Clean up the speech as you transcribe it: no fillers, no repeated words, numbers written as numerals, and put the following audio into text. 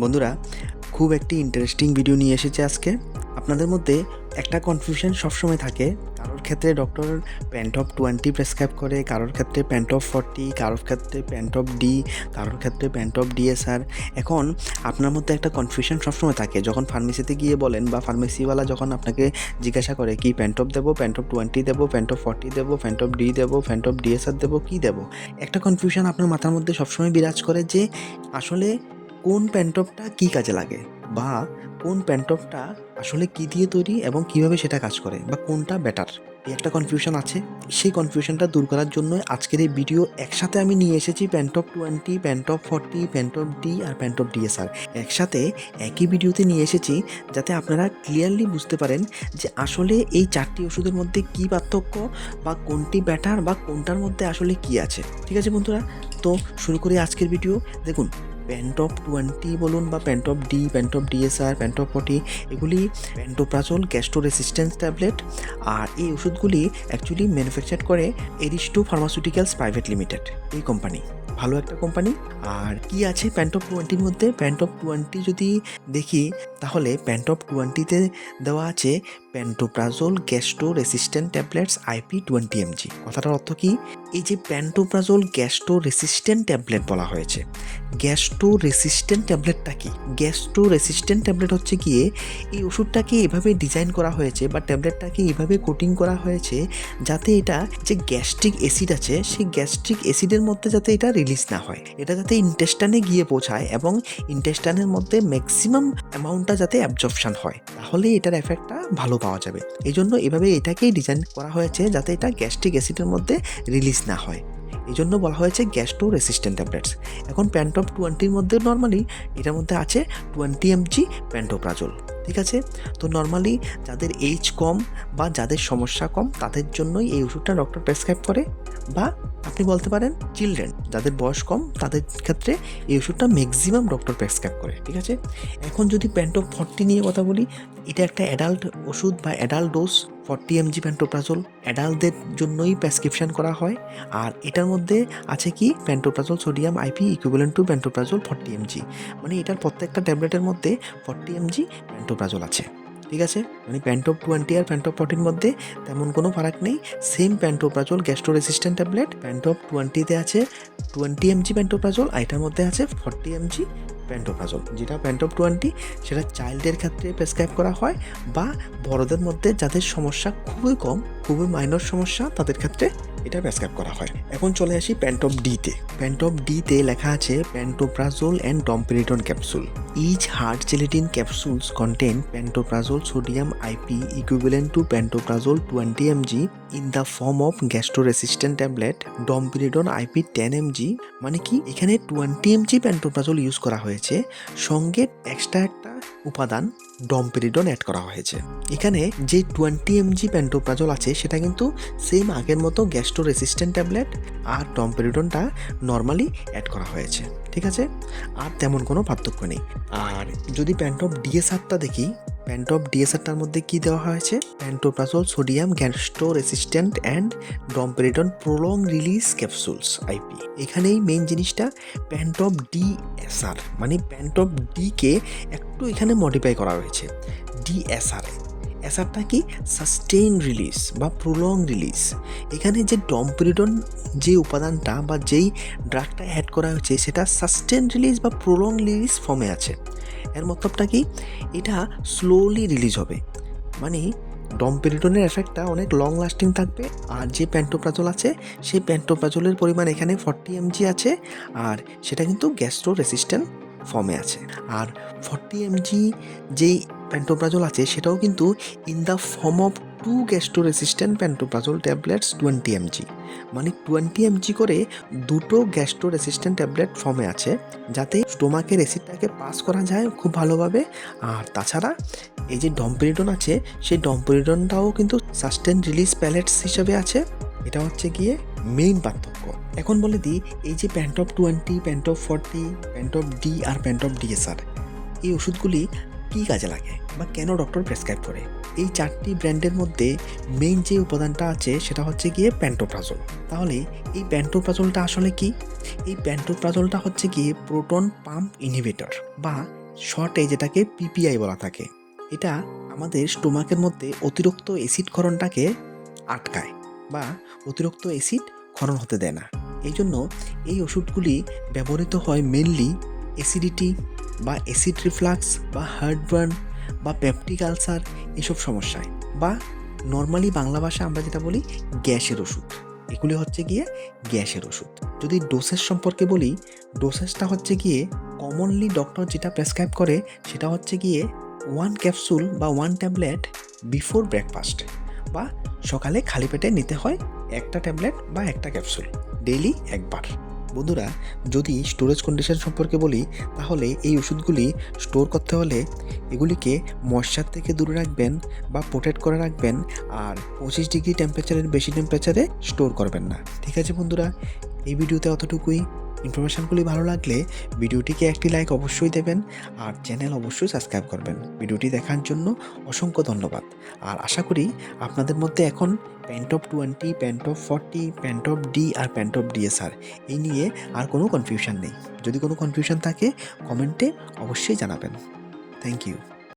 বন্ধুরা, খুব একটি ইন্টারেস্টিং ভিডিও নিয়ে এসেছে আজকে। আপনাদের মধ্যে একটা কনফিউশন সবসময় থাকে, কারোর ক্ষেত্রে ডক্টর প্যান্টপ 20 প্রেসক্রাইব করে, কারোর ক্ষেত্রে প্যান্টপ 40, কারোর ক্ষেত্রে প্যান্টপ ডি, কারোর ক্ষেত্রে প্যান্টপ ডিএসআর। এখন আপনার মধ্যে একটা কনফিউশন সবসময় থাকে, যখন ফার্মেসিতে গিয়ে বলেন বা ফার্মেসিওয়ালা যখন আপনাকে জিজ্ঞাসা করে কি প্যান্টপ দেবো, প্যান্টপ 20 দেবো, প্যান্টপ 40 দেবো, প্যান্টপ ডি দেবো, প্যান্টপ ডিএসআর দেবো, কী দেবো। একটা কনফিউশন আপনার মাথার মধ্যে সবসময় বিরাজ করে যে আসলে কোন প্যান্টপটা কী কাজে লাগে, বা কোন প্যান্টপটা আসলে কী দিয়ে তৈরি এবং কিভাবে সেটা কাজ করে, বা কোনটা বেটার। এই একটা কনফিউশন আছে। সেই কনফিউশনটা দূর করার জন্য আজকের এই ভিডিও একসাথে আমি নিয়ে এসেছি প্যান্টপ 20, প্যান্টপ 40, প্যান্টপ ডি আর প্যান্টপ ডিএসআর একসাথে একই ভিডিওতে নিয়ে এসেছি, যাতে আপনারা ক্লিয়ারলি বুঝতে পারেন যে আসলে এই চারটি ওষুধের মধ্যে কী পার্থক্য, বা কোনটি বেটার, বা কোনটার মধ্যে আসলে কী আছে। ঠিক আছে বন্ধুরা, তো শুরু করি আজকের ভিডিও। দেখুন, প্যান্টপ 20 বলুন বা প্যান্টপ ডি, প্যান্টপ ডিএসআর, প্যান্টপ 40, এগুলি প্যান্টোপ্রাজোল গ্যাস্ট্রো রেসিস্ট্যান্স ট্যাবলেট। আর এই ওষুধগুলি অ্যাকচুয়ালি ম্যানুফ্যাকচার করে এরিস্টো ফার্মাসিউটিক্যালস প্রাইভেট লিমিটেড, এই কোম্পানি, ভালো একটা কোম্পানি। আর কি আছে প্যান্টপ 20-র মধ্যে? প্যান্টপ 20 যদি দেখি, তাহলে প্যান্টপ 20-তে দেওয়া আছে pantoprazole gastro resistant tablets IP 20 mg। কথাটার অর্থ কি? এই যে প্যান্টোপ্রাজোল গ্যাস্ট্রো রেসিস্ট্যান্ট ট্যাবলেট বলা হয়েছে, গ্যাস্ট্রো রেসিস্ট্যান্ট ট্যাবলেটটা কি? গ্যাস্ট্রো রেসিস্ট্যান্ট ট্যাবলেট হচ্ছে গিয়ে এই ওষুধটাকে এভাবে ডিজাইন করা হয়েছে, বা ট্যাবলেটটাকে এভাবে কোটিং করা হয়েছে, যাতে এটা যে গ্যাস্ট্রিক অ্যাসিড আছে, সেই গ্যাস্ট্রিক অ্যাসিডের মধ্যে যাতে এটা রিলিজ না হয়, এটা যাতে ইন্টেস্টাইনে গিয়ে পৌঁছায় এবং ইন্টেস্টাইনের মধ্যে ম্যাক্সিমাম অ্যামাউন্টটা যাতে অ্যাবজর্পশন হয়, তাহলে এটার এফেক্টটা ভালো পাওয়া যাবে। এই জন্য এভাবে এটাকেই ডিজাইন করা হয়েছে, যাতে এটা গ্যাস্ট্রিক অ্যাসিডের মধ্যে রিলিজ না হয়। এই জন্য বলা হয়েছে গ্যাস্ট্রো রেসিস্ট্যান্ট ট্যাবলেটস। এখন প্যান্টপ 20-র মধ্যে নর্মালি এটার মধ্যে আছে 20 mg প্যান্টোপ্রাজোল। ঠিক আছে, তো নর্মালি যাদের এইজ কম বা যাদের সমস্যা কম, তাদের জন্যই এই ওষুধটা ডক্টর প্রেসক্রাইব করে, বা আপনি বলতে পারেন চিলড্রেন, যাদের বয়স কম, তাদের ক্ষেত্রে এই ওষুধটা ম্যাক্সিমাম ডক্টর প্রেসক্রাইব করে। ঠিক আছে, এখন যদি প্যান্টপ 40 নিয়ে কথা বলি, এটা একটা অ্যাডাল্ট ওষুধ বা অ্যাডাল্ট ডোজ। 40 mg প্যান্টোপ্রাজোল অ্যাডাল্টদের জন্যই প্রেসক্রিপশন করা হয়। আর এটার মধ্যে আছে কি pantoprazole sodium IP equivalent to pantoprazole 40 mg, মানে এটার প্রত্যেকটা ট্যাবলেটের মধ্যে 40 mg প্যান্টোপ্রাজোল আছে। ঠিক আছে, মানে প্যান্টপ 20 আর প্যান্টপ 40-র মধ্যে তেমন কোনো ফারাক নেই, same pantoprazole gastro resistant tablet. Pantop 20-তে আছে 20 mg প্যান্টোপ্রাজোল, আর এটার মধ্যে আছে 40 mg প্যান্টোপ্রাজোল। যেটা প্যান্টপ 20 সেটা চাইল্ডের ক্ষেত্রে প্রেসক্রাইব করা হয়, বা বড়দের মধ্যে যাদের সমস্যা খুবই কম, খুবই মাইনর সমস্যা, তাদের ক্ষেত্রে এটা প্রেসক্রাইব করা হয়। এখন চলে আসি প্যান্টপ ডিতে। প্যান্টপ ডিতে লেখা আছে pantoprazole and domperidone capsule. Each hard gelatin capsules contain pantoprazole sodium IP equivalent to pantoprazole 20 mg in the form of gastro resistant tablet domperidone IP 10 mg। মানে কি, এখানে 20 mg প্যান্টোপ্রাজোল ইউজ করা হয়েছে, সঙ্গে এক্সট্রা একটা উপাদান ডমপেরিডন অ্যাড করা হয়েছে। এখানে যে 20 mg প্যান্টোপ্রাজোল আছে, সেটা কিন্তু সেম আগের মতো গ্যাস্ট্রো রেসিস্ট্যান্ট ট্যাবলেট, আর ডমপেরিডনটা নর্মালি অ্যাড করা হয়েছে। ঠিক আছে, আর তেমন কোনো পার্থক্য নেই। আর যদি প্যান্টপ ডিএসআরটা দেখি, প্যান্টপ ডিএসআরটার মধ্যে কি দেওয়া হয়েছে? Pantoprazole sodium gastro resistant and domperidone prolong release capsules IP. এখানেই মেইন জিনিসটা প্যান্টপ ডিএসআর, মানে প্যান্টপ ডিকে একটু এখানে মডিফাই করা হয়েছে ডিএসআর। এসআরটা কি? সাস্টেইন রিলিজ বা প্রোলং রিলিজ। এখানে যে ডমপেরিডন যে উপাদানটা বা যেই ড্রাগটা অ্যাড করা হয়েছে, সেটা সাস্টেইন রিলিজ বা প্রোলং রিলিজ ফর্মে আছে। এর মতলবটা কি? এটা স্লোলি রিলিজ হবে, মানে ডমপেরিডনের এফেক্টটা অনেক লং লাস্টিং থাকবে। আর যে প্যান্টোপ্রাজোল আছে, সেই প্যান্টোপ্রাজোলের পরিমাণ এখানে 40 mg আছে, আর সেটা কিন্তু গ্যাস্ট্রো রেসিস্ট্যান্ট ফর্মে আছে। আর 40 mg যেই প্যান্টোপ্রাজোল আছে, সেটাও কিন্তু in the form of 2 gastro resistant pantoprazole tablets 20 mg, মানে 20 mg করে দুটো গ্যাস্ট্রো রেসিস্ট্যান্ট ট্যাবলেট ফর্মে আছে, যাতে স্টোমাকের অ্যাসিডটাকে পাস করা যায় খুব ভালোভাবে। আর তাছাড়া এই যে ডমপেরিডন আছে, সেই ডমপেরিডনটাও কিন্তু সাস্টেন রিলিজ প্যালেটস হিসেবে আছে। এটা হচ্ছে গিয়ে মেইন পার্থক্য। এখন বলে দিই, এই যে প্যান্টপ 20, প্যান্টপ 40, প্যান্টপ ডি আর প্যান্টপ ডিএসআর, এই ওষুধগুলি কী কাজে লাগে বা কেন ডক্টর প্রেসক্রাইব করে? এই চারটি ব্র্যান্ডের মধ্যে মেইন যে উপাদানটা আছে, সেটা হচ্ছে গিয়ে প্যান্টোপ্রাজোল। তাহলে এই প্যান্টোপ্রাজোলটা আসলে কি? এই প্যান্টোপ্রাজোলটা হচ্ছে গিয়ে প্রোটন পাম্প ইনহিবিটর বা শর্টে যেটাকে পিপিআই বলা থাকে। এটা আমাদের স্টোমাকের মধ্যে অতিরিক্ত অ্যাসিড ক্ষরণটাকে আটকায় বা অতিরিক্ত অ্যাসিড ক্ষরণ হতে দেয় না। এই জন্য এই ওষুধগুলি ব্যবহৃত হয় মেনলি অ্যাসিডিটি বা অ্যাসিড রিফ্লাক্স বা হার্টবার্ন বা পেপটিক আলসার এসব সমস্যায়, বা নর্মালি বাংলা ভাষা আমরা যেটা বলি গ্যাসের ওষুধ। এগুলি হচ্ছে গিয়ে গ্যাসের ওষুধ। যদি ডোসেজ সম্পর্কে বলি, ডোসেজটা হচ্ছে গিয়ে কমনলি ডক্টর যেটা প্রেসক্রাইব করে সেটা হচ্ছে গিয়ে 1 ক্যাপসুল বা 1 ট্যাবলেট বিফোর ব্রেকফাস্ট, বা সকালে খালি পেটে নিতে হয় একটা ট্যাবলেট বা একটা ক্যাপসুল ডেইলি একবার। বন্ধুরা, যদি স্টোরেজ কন্ডিশন সম্পর্কে বলি, তাহলে এই ওষুধগুলি স্টোর করতে হলে এগুলিকে ময়শ্চার থেকে দূরে রাখবেন বা প্রোটেক্ট করে রাখবেন, আর 25 ডিগ্রি টেম্পারেচারের বেশি টেম্পারেচারে স্টোর করবেন না। ঠিক আছে বন্ধুরা, এই ভিডিওতে অতটুকুই। ইনফরমেশানগুলি ভালো লাগলে ভিডিওটিকে একটি লাইক অবশ্যই দেবেন, আর চ্যানেল অবশ্যই সাবস্ক্রাইব করবেন। ভিডিওটি দেখার জন্য অসংখ্য ধন্যবাদ। আর আশা করি আপনাদের মধ্যে এখন প্যান্টপ 20, প্যান্টপ 40, প্যান্টপ ডি আর প্যান্টপ ডিএসআর এই নিয়ে আর কোনো কনফিউশন নেই। যদি কোনো কনফিউশন থাকে কমেন্টে অবশ্যই জানাবেন। Thank you.